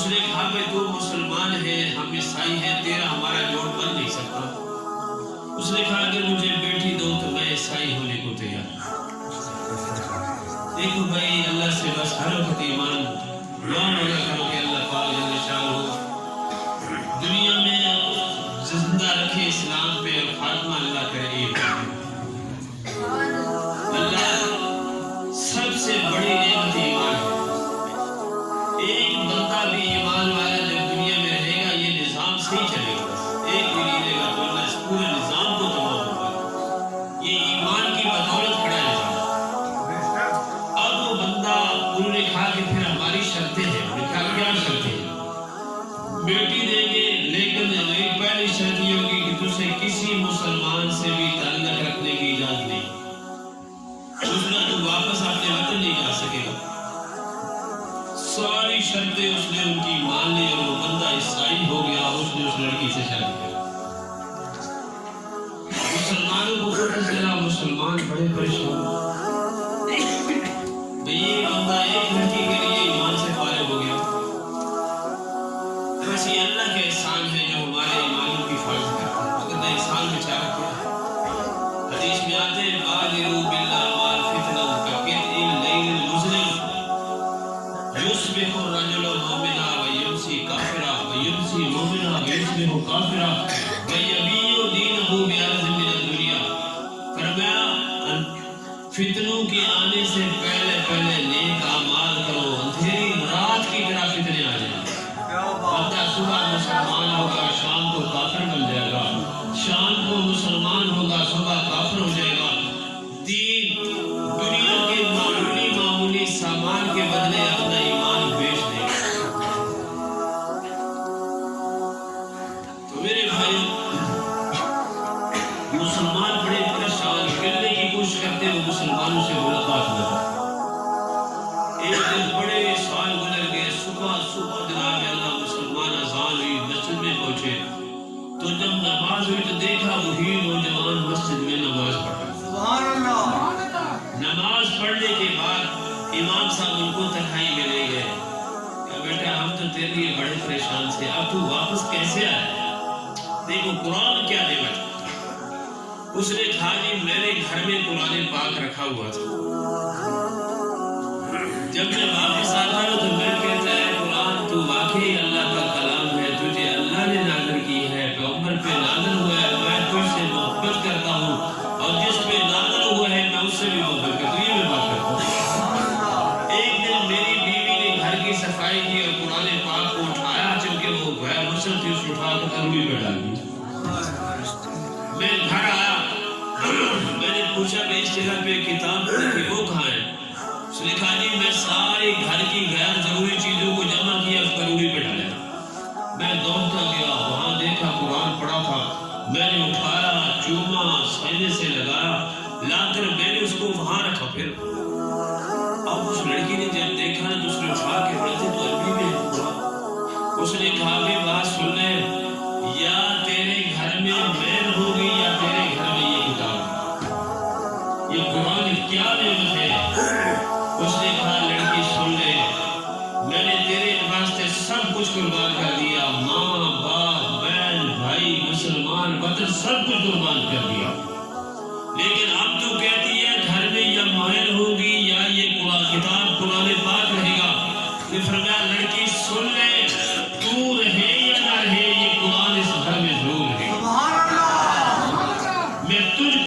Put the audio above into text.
نے کہا کہ تو مسلمان ہے ہم عیسائی ہیں تیرا ہمارا جوڑ بن نہیں سکتا. اس نے کہا اگر مجھے بیٹی دو تو میں عیسائی ہونے کو تیار. دیکھو بھائی اللہ سے بس ہر وقت ایمان دعا مانگا کرو کہ اللہ پاک جل شانہ دنیا میں زندہ رکھے اسلام پہ اور خاتمہ اللہ کرے. اللہ سب سے بڑی نعمت ایمان ہے. ایک بندہ بھی ایمان والا جب دنیا میں رہے گا یہ نظام صحیح چلے گا. ایک بھی نہیں رہے گا تو اللہ اس پورے نظام کو تباہ ہوگا. یہ ایمان کی بدولت کھڑا نظام. اب وہ بندہ انہوں نے کہا کہ پھر ہماری شرطیں ہیں. انہوں نے کہا کیا شرطیں ہیں؟ بیٹی دیں گے لیکن پہلی شرط یہ ہوگی کہ تجھے کسی مسلمان سے بھی تعلق رکھنے کی اجازت نہیں. تو واپس اپنے وطن نہیں جا سکے گا. ساری شرطیں اس نے ان کی مان لی اور وہ بندہ عیسائی ہو گیا. اس نے اس لڑکی سے شادی کی. مسلمانوں کو پتہ چلا, مسلمان بڑے پریشان. یہ بندہ ایک لڑکی کے لیے ایمان سے فارغ ہو گیا. بس یہ اللہ کے احسان ہے جو ہمارے ایمانوں کی حفاظت کرتا ہے. اگر نہ احسان بیچارہ کیا ہے. حدیث میں آتے ہیں بادروا بالاعمال فتنہ کقطع اللیل المظلم یصبح الرجل مؤمنا ویمسی کافرا ویمسی مؤمنا ویصبح کافرا ویبیع دینہ بعرض من الدنیا. فرمایا فتنوں کے آنے سے پہلے نیک اعمال کرو. اندھیری رات کی طرح فتنے آ جائیں. بندہ صبح مسلمان ہوگا شام کو کافر بن جائے گا, شام کو مسلمان ہوگا صبح کافر ہو جائے گا. دین دنیا کے معمولی سامان کے بدلے اپنا ایمان بیچ دے گا. تو میرے بھائی مسلمان بڑے پریشان کرنے کی کوشش کرتے وہ مسلمانوں سے ملاقات نہ. ایک دن بڑے سال گزر گئے. صبح جناب اللہ مسلمان اذان ہوئی, مسجد میں پہنچے تو جب نماز ہوئی تو دیکھا وہی نوجوان مسجد میں نماز پڑھ رہا. سبحان اللہ. نماز پڑھنے کے بعد امام صاحب ان کو تنہائی میں لے گئے کہ بیٹا ہم تو تیرے لیے بڑے پریشان تھے, اب تو واپس کیسے آیا؟ دیکھو قرآن کیا نعمت. اس نے کہا جی میرے گھر میں قرآن پاک رکھا ہوا تھا. جب میں واپس آتا ہوں تو میں کہتا ہے قرآن تو واقعی اللہ کا کلام ہے, تجھے اللہ نے نازل کی ہے, پیغمبر پہ نازل ہوا ہے, میں تجھ سے محبت کرتا ہوں اور جس پہ نازل ہوا ہے میں اس سے بھی محبت کرتا ہوں. یہ میں بات کرتا ہوں. ایک دن میری بیوی نے گھر کی صفائی کی اور قرآن پاک کو اٹھایا, چونکہ وہ غیر مسلم تھی, اس کو اٹھا کر تروی پہ ڈال دی. میں گھر آیا, میں نے پوچھا کہ اس جگہ پہ کتاب رکھی وہ کہاں ہے؟ اس نے کہا جی میں ساری گھر کی غیر ضروری چیزوں کو جمع کیا اس کروڑی پہ ڈالا. میں دوڑتا گیا, وہاں دیکھا قرآن پڑھا تھا. میں نے اٹھایا, چوما, سینے سے لگایا, لا کر میں نے اس کو وہاں رکھا. پھر اب اس لڑکی نے جب دیکھا تو اس نے اٹھا کے پڑھتے تو عربی میں پڑھا. اس نے کہا بھی بات سن لے, یا تیرے گھر میں مین ہوگی یا تیرے گھر میں یہ کتاب. یہ قرآن کیا نعمت ہے. اس نے کہا لڑکی سن لے, میں نے تیرے واسطے سب کچھ قربان کر دیا, ماں باپ بہن بھائی مسلمان وطن سب کچھ قربان کر دیا, لیکن اب تو کہتی ہے گھر میں یا مائل ہوگی یا یہ کتاب قرآن پاک رہے گا. فرمایا لڑکی سن لے, تو رہے